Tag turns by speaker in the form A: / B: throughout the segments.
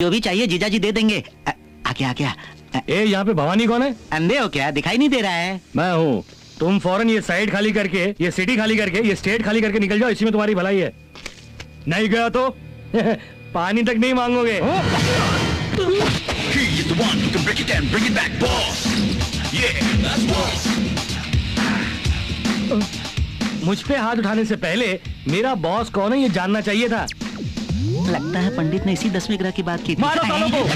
A: जो भी चाहिए जीजा जी दे देंगे। आ गया।
B: ए, यहाँ पे भवानी कौन है?
A: अंधे हो क्या? दिखाई नहीं दे रहा है?
B: मैं हूँ। तुम फौरन ये साइड खाली करके, ये सिटी खाली करके, ये स्टेट खाली करके निकल जाओ, इसी में तुम्हारी भलाई है। नहीं गया तो पानी तक नहीं मांगोगे। मुझ पे हाथ उठाने से पहले मेरा बॉस कौन है ये जानना चाहिए था।
A: लगता है पंडित ने इसी 10वें ग्रह की बात की थी।
B: मारो सालों को।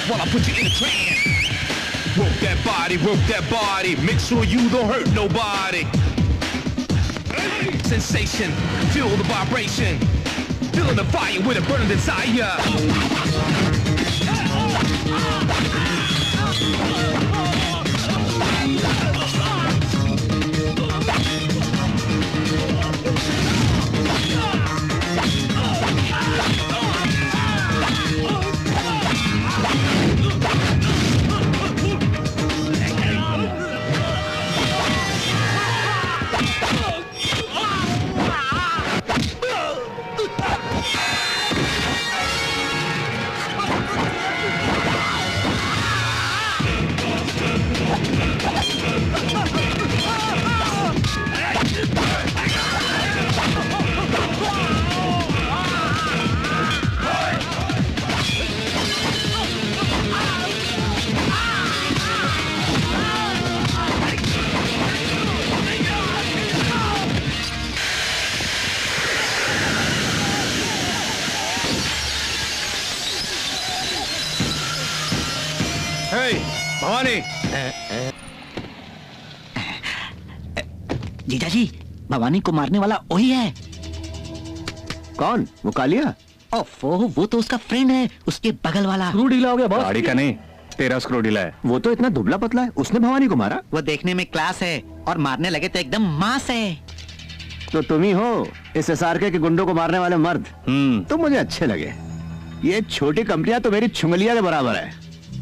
C: While I put you in a trance. Work that body, make sure you don't hurt nobody. Sensation, feel the vibration, feeling the fire with a burning desire.
B: Bhavani.
A: जीजा जी, भवानी को मारने वाला वही है।
D: कौन? वो कालिया?
A: ओफो, वो तो उसका फ्रेंड है, उसके बगल वाला।
B: स्क्रू ढीला हो गया बॉस।
D: गाड़ी का नहीं, तेरा स्क्रू ढीला है। वो तो इतना दुबला पतला है, उसने भवानी को मारा।
A: वो देखने में क्लास है और मारने लगे तो एकदम मास है।
D: तो तुम ही हो इस SRK के गुंडों को मारने वाले मर्द। तुम मुझे अच्छे लगे। ये छोटी कंपनियां तो मेरी छुंगलिया के बराबर है।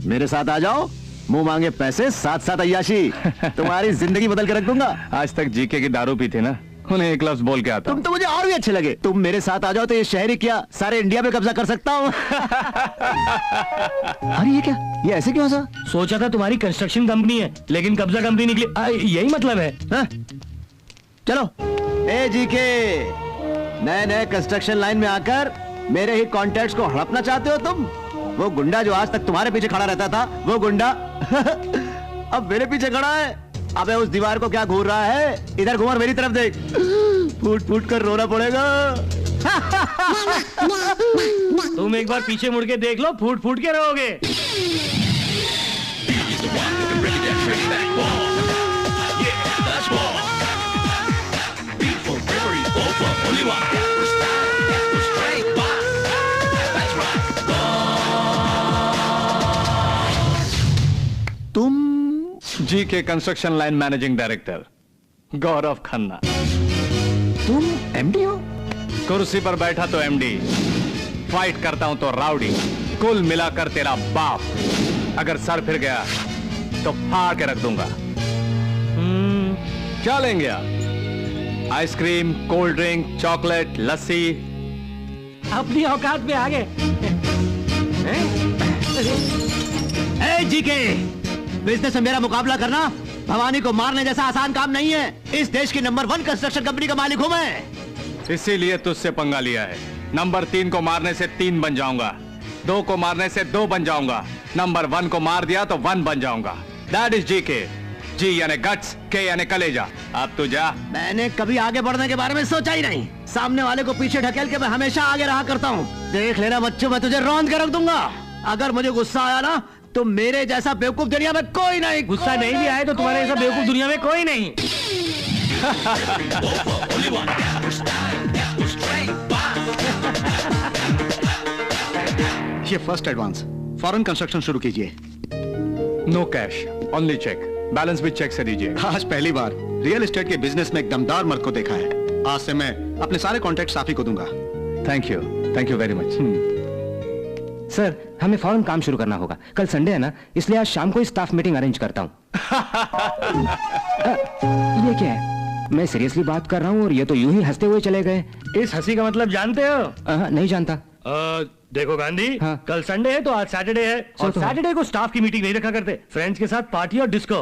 D: मेरे साथ आ जाओ, मुंह मांगे पैसे, साथ साथ अय्याशी। तुम्हारी जिंदगी बदल के रख दूंगा।
B: आज तक जीके की दारू पी थी ना, उन्हें एक लफ्ज बोल के आता।
D: तुम तो मुझे और भी अच्छे लगे। तुम मेरे साथ आ जाओ तो ये शहरी क्या सारे इंडिया पे कब्जा कर सकता हूँ। अरे ये क्या? ये ऐसे क्यों सा?
B: सोचा था तुम्हारी कंस्ट्रक्शन कंपनी है, लेकिन कब्जा कंपनी निकली। यही मतलब है।
D: चलो। ए जीके, नए नए कंस्ट्रक्शन लाइन में आकर मेरे ही कॉन्टैक्ट्स को हड़पना चाहते हो तुम? वो गुंडा जो आज तक तुम्हारे पीछे खड़ा रहता था, वो गुंडा अब मेरे पीछे खड़ा है। अबे उस दीवार को क्या घूर रहा है? इधर घूम और मेरी तरफ देख। फूट फूट कर रोना पड़ेगा।
B: तुम एक बार पीछे मुड़ के देख लो, फूट फूट के रोगे।
D: तुम
B: जी के construction line managing director Gaurav Khanna.
D: तुम MD हो?
B: कुर्सी पर बैठा तो MD, फाइट करता हूं तो राउडी, कुल मिलाकर तेरा बाप। अगर सर फिर गया तो फाड़ के रख दूंगा। क्या लेंगे आप? आइसक्रीम, कोल्ड ड्रिंक, चॉकलेट, लस्सी? अपनी औकात में आ गए।
D: जीके, बिजनेस में मेरा मुकाबला करना भवानी को मारने जैसा आसान काम नहीं है। इस देश की नंबर 1 कंस्ट्रक्शन कंपनी का मालिक हूं मैं।
B: इसीलिए तुझसे पंगा लिया है। नंबर 3 को मारने से 3 बन जाऊंगा, 2 को मारने से 2 बन जाऊंगा, नंबर 1 को मार दिया तो 1 बन जाऊंगा। That is GK. जी यानी गट्स, के यानी कलेजा। अब तू जा।
D: मैंने कभी आगे बढ़ने के बारे में सोचा ही नहीं। सामने वाले को पीछे ढकेल के मैं हमेशा आगे रहा करता हूँ। देख लेना बच्चों, मैं तुझे रौंद के रख दूंगा। अगर मुझे गुस्सा आया ना तो मेरे जैसा बेवकूफ दुनिया में कोई नहीं।
E: गुस्सा नहीं भी आए तो तुम्हारे जैसा बेवकूफ दुनिया में कोई नहीं।
F: ये फर्स्ट एडवांस, फॉरेन कंस्ट्रक्शन शुरू कीजिए।
B: No cash, only cheque. Balance भी चेक से दीजिए।
F: आज पहली बार रियल एस्टेट के बिजनेस में एक दमदार मर्द को देखा है। आज से मैं अपने सारे कॉन्ट्रैक्ट आप ही को दूंगा।
B: Thank you very much.
E: Sir, हमें फौरन काम शुरू करना होगा। कल संडे है ना, इसलिए आज शाम को ही स्टाफ मीटिंग अरेंज करता हूँ। ये क्या है? मैं सीरियसली बात कर रहा हूँ और ये तो यूं ही हंसते हुए चले गए।
G: इस हंसी का मतलब जानते हो?
E: नहीं जानता।
G: देखो गांधी,
E: हाँ।
G: कल संडे है तो आज सैटरडे है, और
E: तो है।
G: सैटरडे को स्टाफ की मीटिंग नहीं रखा करते। फ्रेंड्स के साथ पार्टी और डिस्को।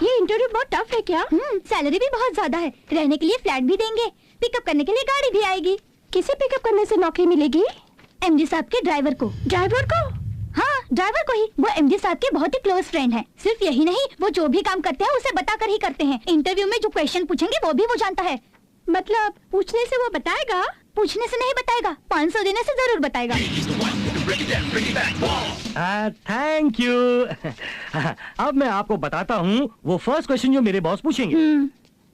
H: ये इंटरव्यू बहुत टफ है क्या? सैलरी भी बहुत ज्यादा है। रहने के लिए फ्लैट भी देंगे, पिकअप करने के लिए गाड़ी भी आएगी। किसे पिकअप करने से नौकरी मिलेगी? एमडी साहब के ड्राइवर को। ड्राइवर को? हाँ, ड्राइवर को ही। वो एमडी साहब के बहुत ही क्लोज फ्रेंड हैं। सिर्फ यही नहीं, वो जो भी काम करते हैं उसे बताकर ही करते हैं। इंटरव्यू में जो क्वेश्चन पूछेंगे वो भी वो जानता है। मतलब पूछने से वो बताएगा? पूछने से नहीं बताएगा, 500 देने से जरूर बताएगा।
G: Thank you. अब मैं आपको बताता हूँ वो फर्स्ट क्वेश्चन जो मेरे बॉस पूछेंगे।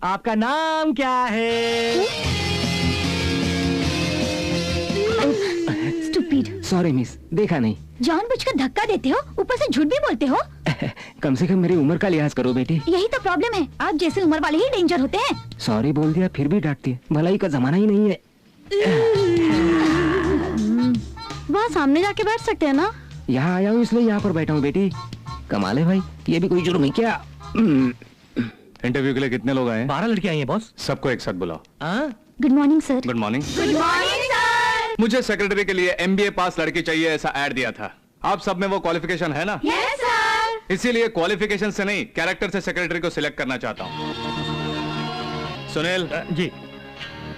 G: आपका नाम क्या है?
H: स्टूपिड।
E: सॉरी मिस, देखा नहीं।
H: जानबूझकर धक्का देते हो, ऊपर से झूठ भी बोलते हो।
E: कम से कम मेरी उम्र का लिहाज करो बेटी।
H: यही तो प्रॉब्लम है, आप जैसे उम्र वाले ही डेंजर होते हैं।
E: सॉरी बोल दिया फिर भी डांटती है। भलाई का जमाना ही नहीं है।
H: वहाँ सामने जाके बैठ सकते हैं ना?
E: यहाँ आया हूँ इसलिए यहाँ पर बैठा हूँ बेटी। कमाल है भाई, ये भी कोई जुर्म है क्या?
B: इंटरव्यू के लिए कितने लोग आए हैं?
G: 12 लड़कियां आई हैं बॉस।
B: सबको एक साथ बुलाओ।
H: Good morning sir.
B: Good morning.
H: Good morning sir.
B: मुझे सेक्रेटरी के लिए एमबीए पास लड़की चाहिए, ऐसा ऐड दिया था। आप सब में वो क्वालिफिकेशन है ना?
H: Yes sir.
B: इसीलिए क्वालिफिकेशन से नहीं, कैरेक्टर से सेक्रेटरी को सिलेक्ट करना चाहता हूँ। सुनील
G: जी।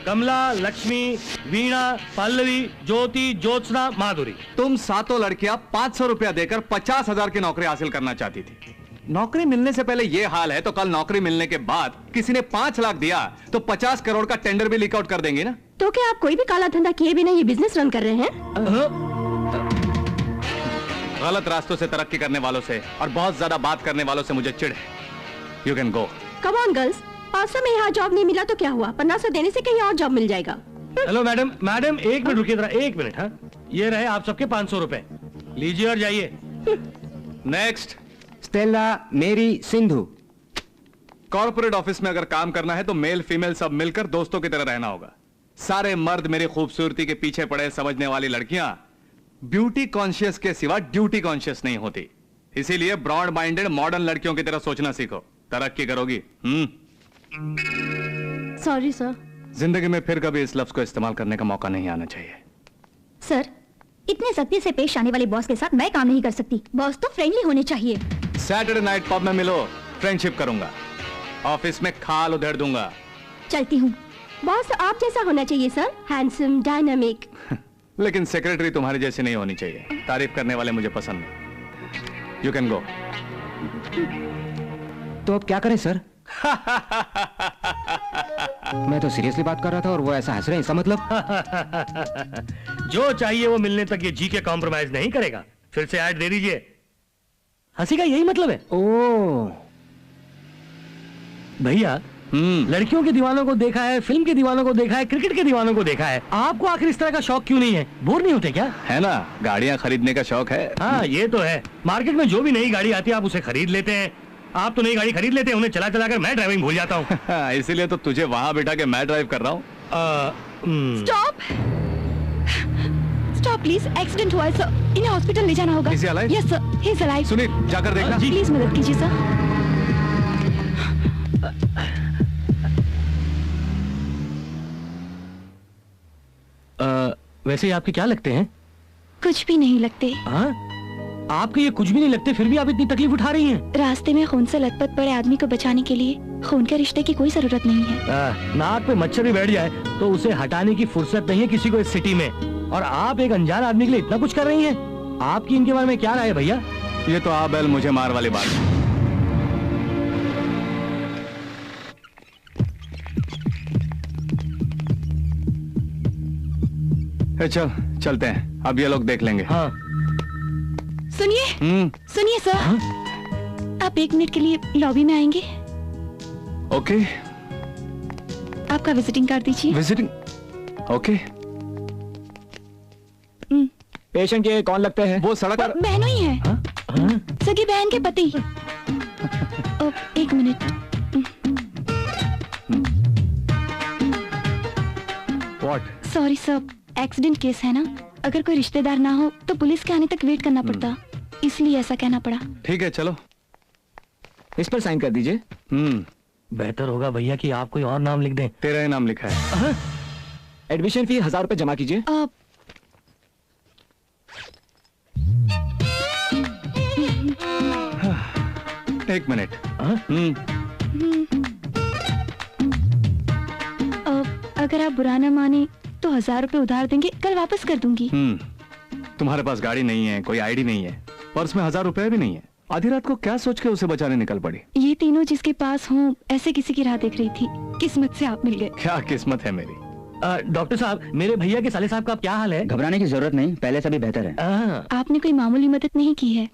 G: कमला, लक्ष्मी, वीणा, पल्लवी, ज्योति, ज्योत्सना, माधुरी।
B: तुम सातों लड़कियां 500 रुपया देकर 50,000 की नौकरी हासिल करना चाहती थी। नौकरी मिलने से पहले ये हाल है तो कल नौकरी मिलने के बाद किसी ने 5 लाख दिया तो 50 करोड़ का टेंडर भी लीक आउट कर देंगे ना?
H: तो क्या आप कोई भी काला धंधा किए बिना ये बिजनेस रन कर रहे हैं?
B: गलत रास्तों से तरक्की करने वालों से और बहुत ज्यादा बात करने वालों से मुझे चिढ़ है। You can go.
H: Come on girls, 500 में यहाँ जॉब नहीं मिला तो क्या हुआ? 1500 देने से कहीं और जॉब मिल जाएगा।
G: हेलो मैडम, मैडम एक मिनट रुकिए जरा, 1 मिनट। हाँ, ये रहे आप सबके 500 रुपए, लीजिए और जाइए।
B: नेक्स्ट।
E: स्टेला, मेरी, सिंधु।
B: कॉर्पोरेट ऑफिस में अगर काम करना है तो मेल फीमेल सब मिलकर दोस्तों की तरह रहना होगा। सारे मर्द मेरी खूबसूरती के पीछे पड़े समझने वाली लड़कियां ब्यूटी कॉन्शियस के सिवा ड्यूटी कॉन्शियस नहीं होती। इसीलिए ब्रॉड माइंडेड मॉडर्न लड़कियों की तरह सोचना सीखो, तरक्की करोगी।
H: Sorry sir.
B: जिंदगी में फिर कभी इस लफ्ज को इस्तेमाल करने का मौका नहीं आना चाहिए।
H: सर, इतने सख्ती से पेश आने वाले बॉस के साथ मैं काम नहीं कर सकती। बॉस तो फ्रेंडली होने चाहिए।
B: सैटरडे नाइट पब में मिलो, फ्रेंडशिप करूंगा। ऑफिस में खाल उधेड़ दूंगा।
H: चलती हूँ। बॉस आप जैसा होना चाहिए सर, हैंडसम, डायनामिक।
B: लेकिन सेक्रेटरी तुम्हारी जैसी नहीं होनी चाहिए। तारीफ करने वाले मुझे पसंद नहीं। You can go.
E: तो अब क्या करें सर? मैं तो सीरियसली बात कर रहा था और वो ऐसा हंस रहे हैं, इसका मतलब?
G: जो चाहिए वो मिलने तक ये जी के कॉम्प्रोमाइज नहीं करेगा। फिर से ऐड दे दीजिए। हंसी का यही मतलब है।
E: ओह
G: भैया, लड़कियों के दीवानों को देखा है, फिल्म के दीवानों को देखा है, क्रिकेट के दीवानों को देखा है। आपको आखिर इस तरह का शौक क्यों नहीं है? बोर नहीं होते क्या?
B: है ना, गाड़ियां खरीदने का शौक है।
G: हाँ, ये तो है। मार्केट में जो भी नई गाड़ी आती है आप उसे खरीद लेते हैं। आप तो नई गाड़ी खरीद लेते हैं, उन्हें चला चला कर मैं ड्राइविंग भूल जाता हूँ।
B: इसीलिए तो तुझे वहां बिठा के मैं ड्राइव कर रहा हूँ।
H: स्टॉप स्टॉप प्लीज, एक्सीडेंट हुआ है सर, इन्हें हॉस्पिटल ले जाना होगा।
B: Is he alive?
H: Yes sir, he is alive.
B: Sunil, जाकर देखना।
H: प्लीज मदद कीजिए सर।
G: वैसे आपके क्या लगते हैं?
H: कुछ भी नहीं लगते।
G: हाँ? आपके ये कुछ भी नहीं लगते, फिर भी आप इतनी तकलीफ उठा रही हैं।
H: रास्ते में खून से लथपथ पड़े आदमी को बचाने के लिए खून के रिश्ते की कोई जरूरत नहीं है।
G: नाक पे मच्छर भी बैठ जाए तो उसे हटाने की फुर्सत नहीं है किसी को इस सिटी में। और आप एक अनजान आदमी के लिए इतना कुछ कर रही हैं। आपकी इनके बारे में क्या राय है भैया?
B: ये तो आ बैल मुझे मार वाली बात है। चल चलते हैं, अब ये लोग देख लेंगे।
G: हाँ।
H: सुनिए सुनिए सर, आप 1 मिनट के लिए लॉबी में आएंगे?
B: ओके।
H: आपका विजिटिंग कार्ड दीजिए।
B: विजिटिंग? ओके।
E: पेशेंट के कौन लगते हैं?
B: वो सड़क पर
H: बहनों ही है। सगी बहन के पति। 1 minute.
B: What?
H: Sorry sir, accident case है ना, अगर कोई रिश्तेदार ना हो तो पुलिस के आने तक वेट करना पड़ता, इसलिए ऐसा कहना पड़ा।
B: ठीक है चलो।
E: इस पर साइन कर दीजिए।
G: बेहतर होगा भैया कि आप कोई और नाम लिख दें।
B: तेरा ही नाम लिखा है।
E: एडमिशन फी 1000 रुपए जमा कीजिए।
B: एक मिनट।
H: अगर आप बुरा ना माने तो 1000 रुपए उधार देंगे, कल वापस कर दूंगी।
B: तुम्हारे पास गाड़ी नहीं है, कोई आईडी नहीं है, पर्स में 1000 रुपए भी नहीं है, आधी रात को क्या सोच के उसे बचाने निकल पड़ी?
H: ये तीनों जिसके पास हों, ऐसे किसी की राह देख रही थी, किस्मत से आप मिल गए।
B: क्या किस्मत है मेरी।
G: डॉक्टर साहब, मेरे भैया के साले साहब का क्या हाल है?
E: घबराने की जरूरत नहीं, पहले से भी बेहतर है।
H: आपने कोई मामूली मदद नहीं की है।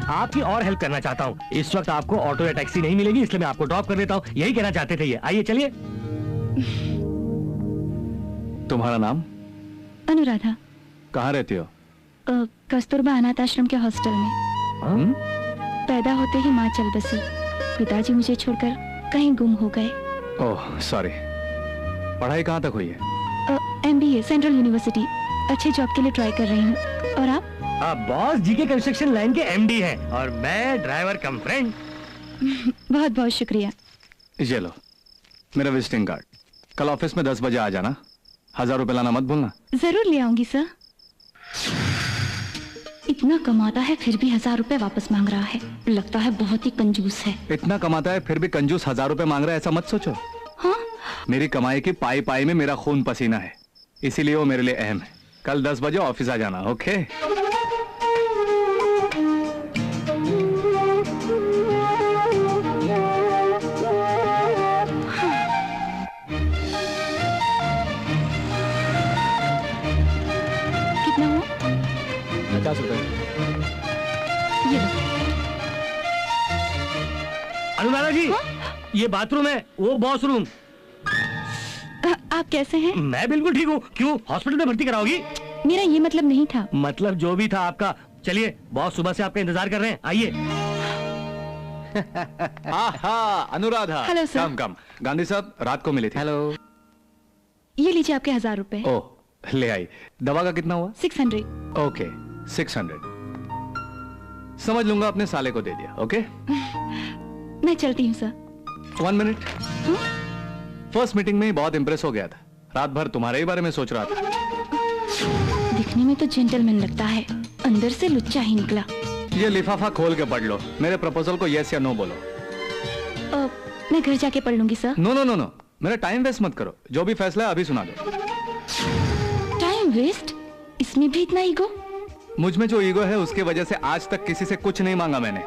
G: आपकी और हेल्प करना चाहता हूँ। इस वक्त आपको ऑटो या टैक्सी नहीं मिलेगी, इसलिए मैं आपको ड्रॉप कर देता हूँ। यही कहना चाहते थे ये। आइए चलिए।
B: तुम्हारा नाम?
H: अनुराधा।
B: कहाँ रहती हो?
H: कस्तूरबा अनाथ आश्रम के हॉस्टल में। पैदा होते ही माँ चल बसी, पिताजी मुझे छोड़कर कहीं गुम हो गए।
B: Oh sorry. पढ़ाई कहाँ तक हुई है?
H: MBA central university. अच्छे जॉब के लिए ट्राई कर रही हूँ। और आप?
G: बॉस जीके कंस्ट्रक्शन लाइन के MD हैं और मैं ड्राइवर कम फ्रेंड।
H: बहुत बहुत शुक्रिया।
B: ये लो मेरा विजिटिंग कार्ड। कल ऑफिस में 10 बजे आ जाना। 1000 रुपए लाना मत भूलना।
H: जरूर ले आऊंगी सर। इतना कमाता है फिर भी 1000 रुपए वापस मांग रहा है, लगता है बहुत ही कंजूस है।
B: इतना कमाता है फिर भी कंजूस 1000 रुपए मांग रहा है, ऐसा मत सोचो।
H: हाँ?
B: मेरी कमाई की पाई पाई में मेरा खून पसीना है, इसीलिए वो मेरे लिए अहम है। कल 10 बजे ऑफिस आ जाना। ओके?
H: कितना हुआ?
E: 50 रुपए।
H: ये लो।
G: अनुराधा जी, ये बाथरूम है, वो बॉस रूम।
H: आप कैसे हैं?
G: मैं बिल्कुल ठीक हूँ। क्यों, हॉस्पिटल में भर्ती कराओगी?
H: मेरा ये मतलब नहीं था।
G: मतलब जो भी था आपका। चलिए, बॉस सुबह से आपका इंतजार कर रहे हैं, आइए।
B: Anuradha.
H: Hello sir.
B: Come come. Gandhi साहब रात को मिले थे।
E: हेलो।
H: ये लीजिए आपके 1000 रुपए।
B: ओह ले आई। दवा का कितना हुआ?
H: 600।
B: ओके 600 समझ लूंगा, अपने साले को दे दिया। ओके?
H: मैं चलती हूँ सर।
B: 1 मिनट। फर्स्ट मीटिंग में ही बहुत इंप्रेस हो गया था, रात भर तुम्हारे ही बारे में सोच रहा था।
H: दिखने में तो जेंटलमैन लगता है, अंदर से लुच्चा ही निकला।
B: ये लिफाफा खोल के पढ़ लो, मेरे प्रपोजल को यस या नो बोलो।
H: मैं घर जाके पढ़ लूंगी sir.
B: No no no no, मेरा टाइम वेस्ट मत करो, जो भी फैसला है अभी सुना दो।
H: Time waste? इसमें भी इतना ईगो?
B: मुझ में जो ईगो है उसकी वजह से आज तक किसी से कुछ नहीं मांगा मैंने।